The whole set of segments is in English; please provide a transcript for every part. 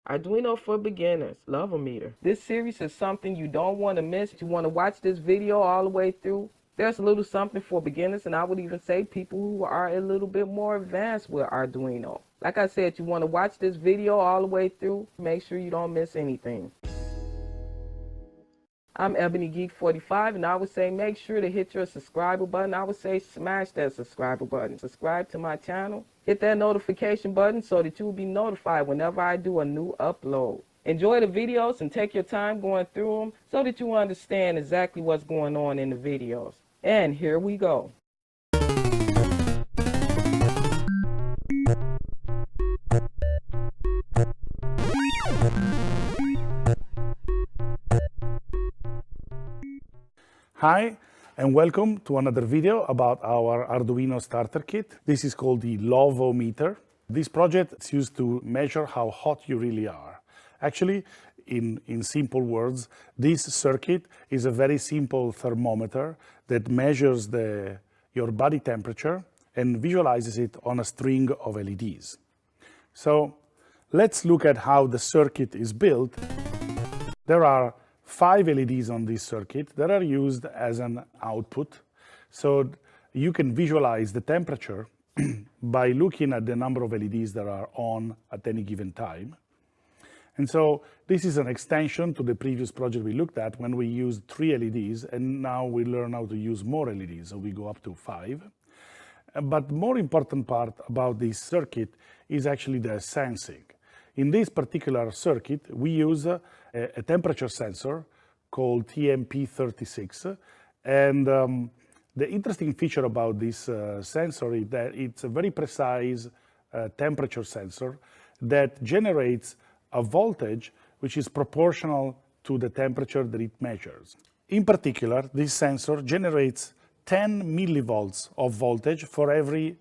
Arduino for Beginners, Level-O-Meter. This series is something you don't want to miss. You want to watch this video all the way through. There's a little something for beginners, and I would even say people who are a little bit more advanced with Arduino. Like I said, you want to watch this video all the way through. Make sure you don't miss anything. I'm Ebonygeek45, and I would say make sure to hit your subscribe button. I would say smash that subscribe button. Subscribe to my channel. Hit that notification button so that you will be notified whenever I do a new upload. Enjoy the videos and take your time going through them so that you understand exactly what's going on in the videos. And here we go. Hi, and welcome to another video about our Arduino Starter Kit. This is called the Level-O-Meter. This project is used to measure how hot you really are. Actually, in simple words, this circuit is a very simple thermometer that measures your body temperature and visualizes it on a string of LEDs. So let's look at how the circuit is built. There are 5 LEDs on this circuit that are used as an output. So you can visualize the temperature by looking at the number of LEDs that are on at any given time. And so this is an extension to the previous project we looked at when we used 3 LEDs, and now we learn how to use more LEDs, so we go up to 5. But the more important part about this circuit is actually the sensing. In this particular circuit, we use a temperature sensor called TMP36. And the interesting feature about this sensor is that it's a very precise temperature sensor that generates a voltage which is proportional to the temperature that it measures. In particular, this sensor generates 10 millivolts of voltage for every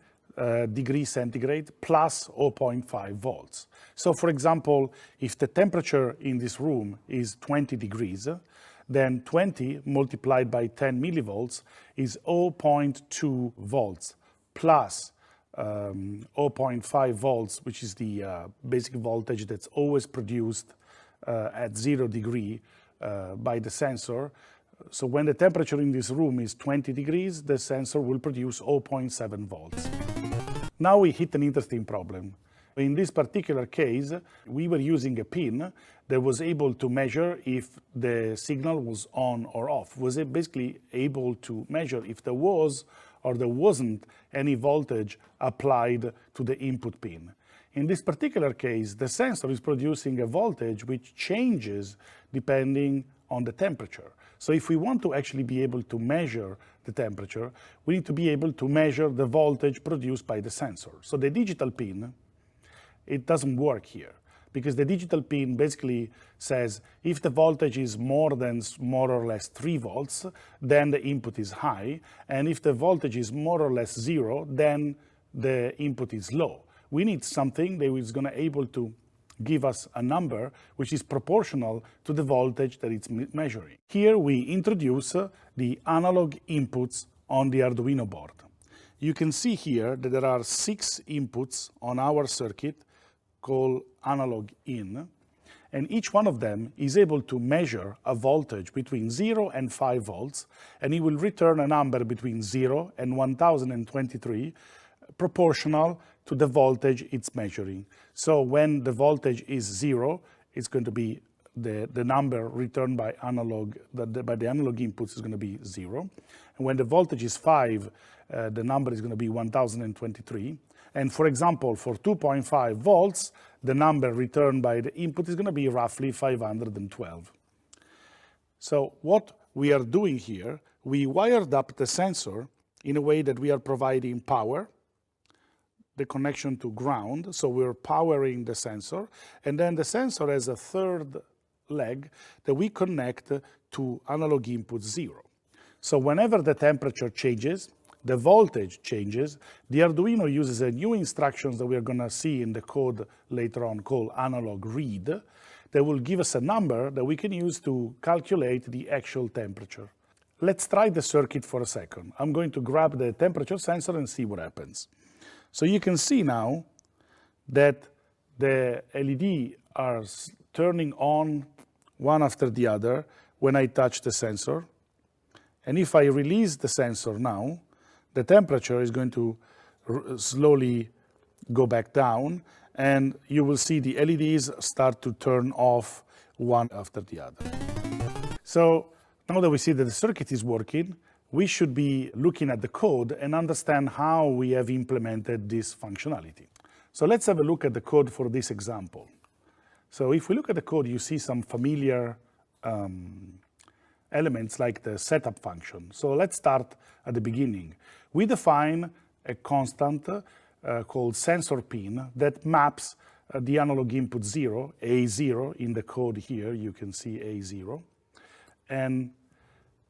degree centigrade plus 0.5 volts. So for example, if the temperature in this room is 20 degrees, then 20 multiplied by 10 millivolts is 0.2 volts plus 0.5 volts, which is the basic voltage that's always produced at 0 degree by the sensor. So when the temperature in this room is 20 degrees, the sensor will produce 0.7 volts. Now we hit an interesting problem. In this particular case, we were using a pin that was able to measure if the signal was on or off. Was it basically able to measure if there was or there wasn't any voltage applied to the input pin. In this particular case, the sensor is producing a voltage which changes depending on the temperature. So if we want to actually be able to measure the temperature, we need to be able to measure the voltage produced by the sensor. So the digital pin, it doesn't work here because the digital pin basically says if the voltage is more or less 3 volts, then the input is high. And if the voltage is more or less 0, then the input is low. We need something that is going to be able to give us a number which is proportional to the voltage that it's measuring. Here we introduce the analog inputs on the Arduino board. You can see here that there are 6 inputs on our circuit called analog in, and each one of them is able to measure a voltage between 0 and 5 volts, and it will return a number between 0 and 1023 proportional to the voltage it's measuring. So when the voltage is 0, it's going to be the number returned by by the analog inputs is going to be 0. And when the voltage is 5, the number is going to be 1023. And for example, for 2.5 volts, the number returned by the input is going to be roughly 512. So what we are doing here, we wired up the sensor in a way that we are providing power, the connection to ground, so we're powering the sensor, and then the sensor has a third leg that we connect to analog input 0. So whenever the temperature changes, the voltage changes, the Arduino uses a new instructions that we're going to see in the code later on called analog read that will give us a number that we can use to calculate the actual temperature. Let's try the circuit for a second. I'm going to grab the temperature sensor and see what happens. So you can see now that the LED are turning on one after the other when I touch the sensor. And if I release the sensor now, the temperature is going to slowly go back down, and you will see the LEDs start to turn off one after the other. So now that we see that the circuit is working, we should be looking at the code and understand how we have implemented this functionality. So let's have a look at the code for this example. So if we look at the code, you see some familiar elements like the setup function. So let's start at the beginning. We define a constant called sensor pin that maps the analog input 0, A0, in the code here, you can see A0. And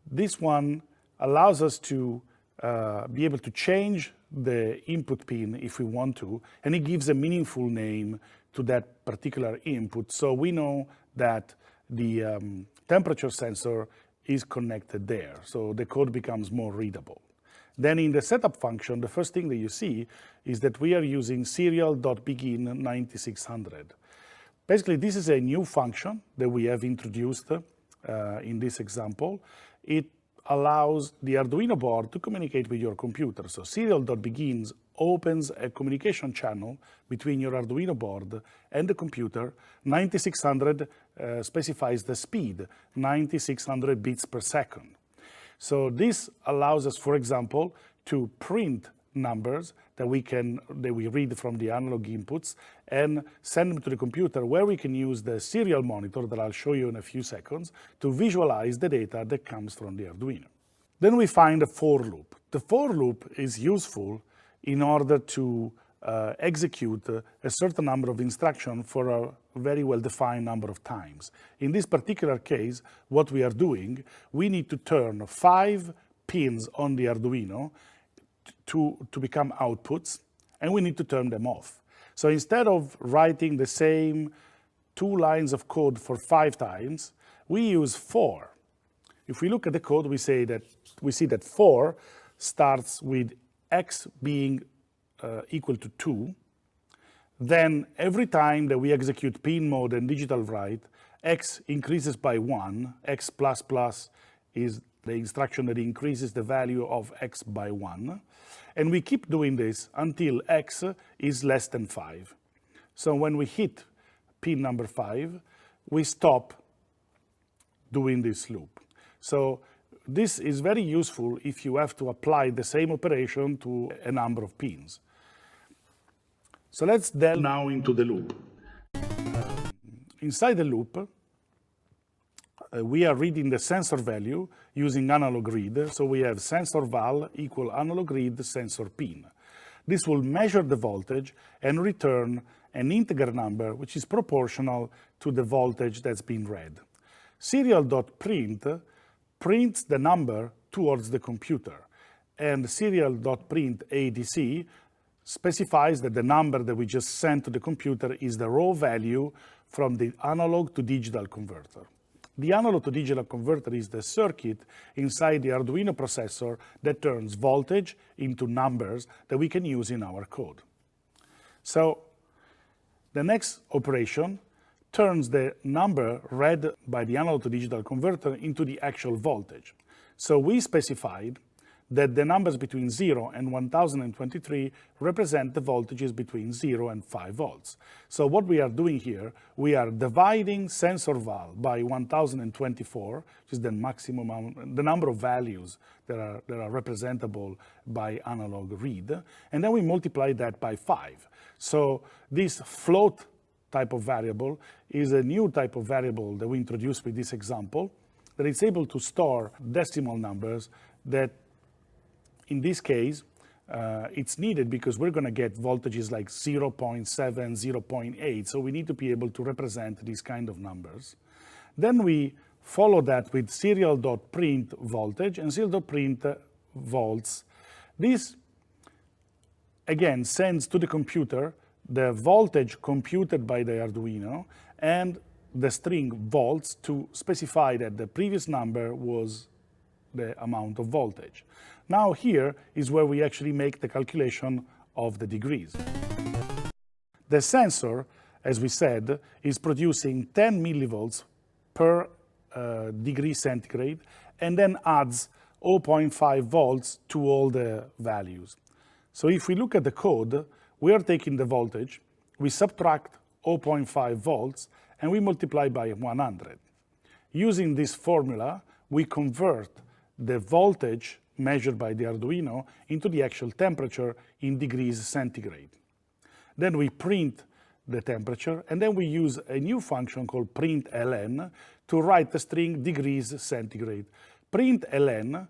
this one allows us to be able to change the input pin if we want to, and it gives a meaningful name to that particular input, so we know that the temperature sensor is connected there, so the code becomes more readable. Then in the setup function, the first thing that you see is that we are using serial.begin 9600. Basically, this is a new function that we have introduced in this example. It allows the Arduino board to communicate with your computer. So serial.begins opens a communication channel between your Arduino board and the computer. 9600 specifies the speed, 9600 bits per second. So this allows us, for example, to print numbers that we read from the analog inputs and send them to the computer, where we can use the serial monitor that I'll show you in a few seconds to visualize the data that comes from the Arduino. Then we find a for loop. The for loop is useful in order to execute a certain number of instructions for a very well-defined number of times. In this particular case, what we are doing, we need to turn 5 pins on the Arduino to become outputs, and we need to turn them off. So instead of writing the same 2 lines of code for 5 times, we use 4. If we look at the code, we see that 4 starts with x being equal to 2. Then every time that we execute pin mode and digital write, x increases by 1. X++ is the instruction that increases the value of x by 1. And we keep doing this until x is less than 5. So when we hit pin number 5, we stop doing this loop. So this is very useful if you have to apply the same operation to a number of pins. So let's delve now into the loop. Inside the loop, we are reading the sensor value using analog read. So we have sensor val equal analog read sensor pin. This will measure the voltage and return an integer number which is proportional to the voltage that's been read. Serial.print prints the number towards the computer, and serial.print ADC specifies that the number that we just sent to the computer is the raw value from the analog to digital converter. The analog to digital converter is the circuit inside the Arduino processor that turns voltage into numbers that we can use in our code. So the next operation turns the number read by the analog to digital converter into the actual voltage. So we specified that the numbers between 0 and 1023 represent the voltages between 0 and 5 volts. So what we are doing here, we are dividing sensor val by 1024, which is the maximum, the number of values that are representable by analog read, and then we multiply that by 5. So this float type of variable is a new type of variable that we introduced with this example, that is able to store decimal numbers that in this case, it's needed because we're going to get voltages like 0.7, 0.8, so we need to be able to represent these kind of numbers. Then we follow that with serial.print voltage and serial.print volts. This, again, sends to the computer the voltage computed by the Arduino and the string volts to specify that the previous number was the amount of voltage. Now here is where we actually make the calculation of the degrees. The sensor as we said, is producing 10 millivolts per degree centigrade, and then adds 0.5 volts to all the values. So if we look at the code, we are taking the voltage, we subtract 0.5 volts, and we multiply by 100. Using this formula, we convert the voltage measured by the Arduino into the actual temperature in degrees centigrade. Then we print the temperature, and then we use a new function called println to write the string degrees centigrade. Println,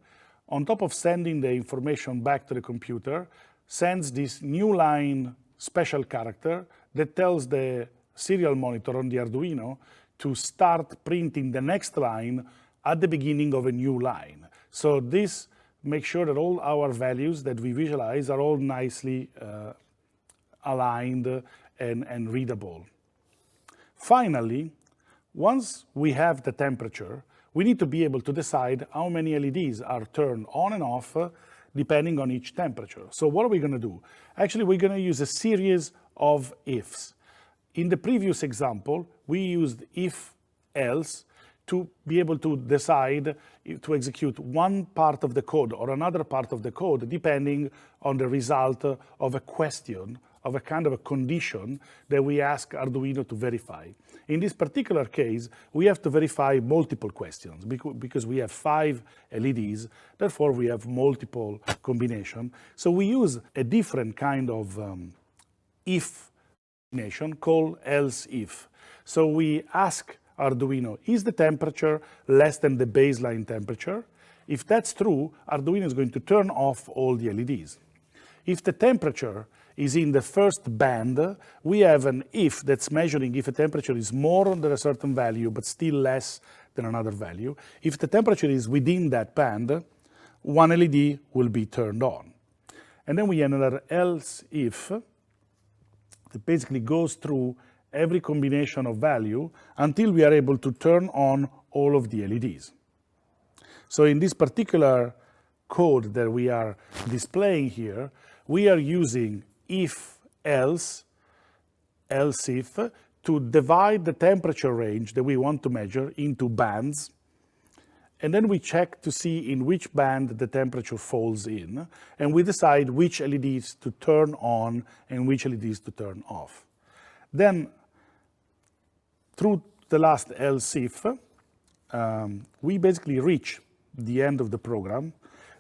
on top of sending the information back to the computer, sends this new line special character that tells the serial monitor on the Arduino to start printing the next line at the beginning of a new line. So this makes sure that all our values that we visualize are all nicely aligned and readable. Finally, once we have the temperature, we need to be able to decide how many LEDs are turned on and off depending on each temperature. So what are we going to do? Actually, we're going to use a series of ifs. In the previous example, we used if-else to be able to decide to execute one part of the code or another part of the code depending on the result of a question, of a kind of a condition that we ask Arduino to verify. In this particular case, we have to verify multiple questions because we have 5 LEDs, therefore we have multiple combinations. So we use a different kind of if combination called else if. So we ask Arduino, is the temperature less than the baseline temperature? If that's true, Arduino is going to turn off all the LEDs. If the temperature is in the first band, we have an if that's measuring if a temperature is more than a certain value but still less than another value. If the temperature is within that band, one LED will be turned on. And then we have another else if that basically goes through every combination of value until we are able to turn on all of the LEDs. So in this particular code that we are displaying here, we are using if-else, else-if, to divide the temperature range that we want to measure into bands, and then we check to see in which band the temperature falls in, and we decide which LEDs to turn on and which LEDs to turn off. Then, through the last else-if, we basically reach the end of the program.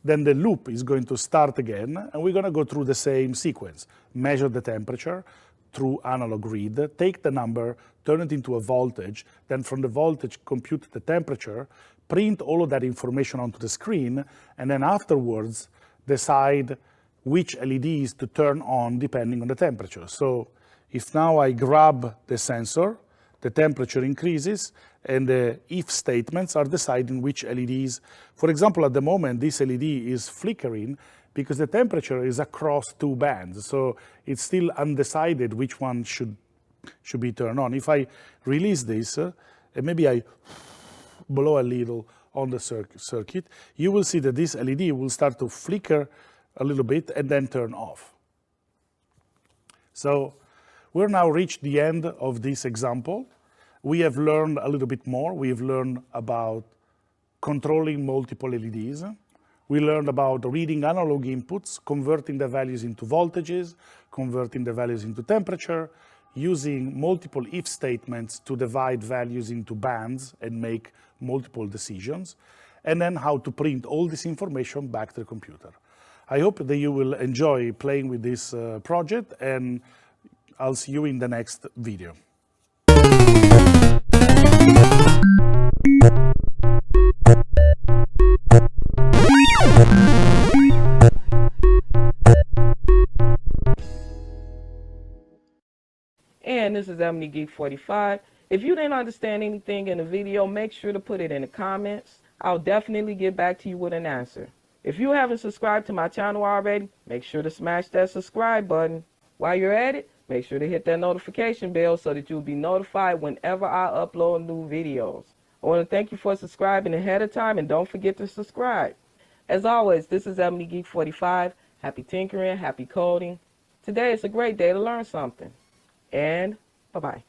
Then the loop is going to start again, and we're going to go through the same sequence. Measure the temperature through analog read, take the number, turn it into a voltage, then from the voltage compute the temperature, print all of that information onto the screen, and then afterwards decide which LEDs to turn on depending on the temperature. So if now I grab the sensor, the temperature increases, and the if statements are deciding which LEDs. For example, at the moment, this LED is flickering because the temperature is across 2 bands, so it's still undecided which one should be turned on. If I release this, and maybe I blow a little on the circuit, you will see that this LED will start to flicker a little bit and then turn off. So we're now reached the end of this example. We have learned a little bit more. We have learned about controlling multiple LEDs. We learned about reading analog inputs, converting the values into voltages, converting the values into temperature, using multiple if statements to divide values into bands and make multiple decisions, and then how to print all this information back to the computer. I hope that you will enjoy playing with this project, and I'll see you in the next video. And this is Ebonygeek45. If you didn't understand anything in the video, make sure to put it in the comments. I'll definitely get back to you with an answer. If you haven't subscribed to my channel already, make sure to smash that subscribe button. While you're at it, make sure to hit that notification bell so that you'll be notified whenever I upload new videos. I want to thank you for subscribing ahead of time, and don't forget to subscribe. As always, this is Ebonygeek45. Happy tinkering, happy coding. Today is a great day to learn something. And Bye-bye.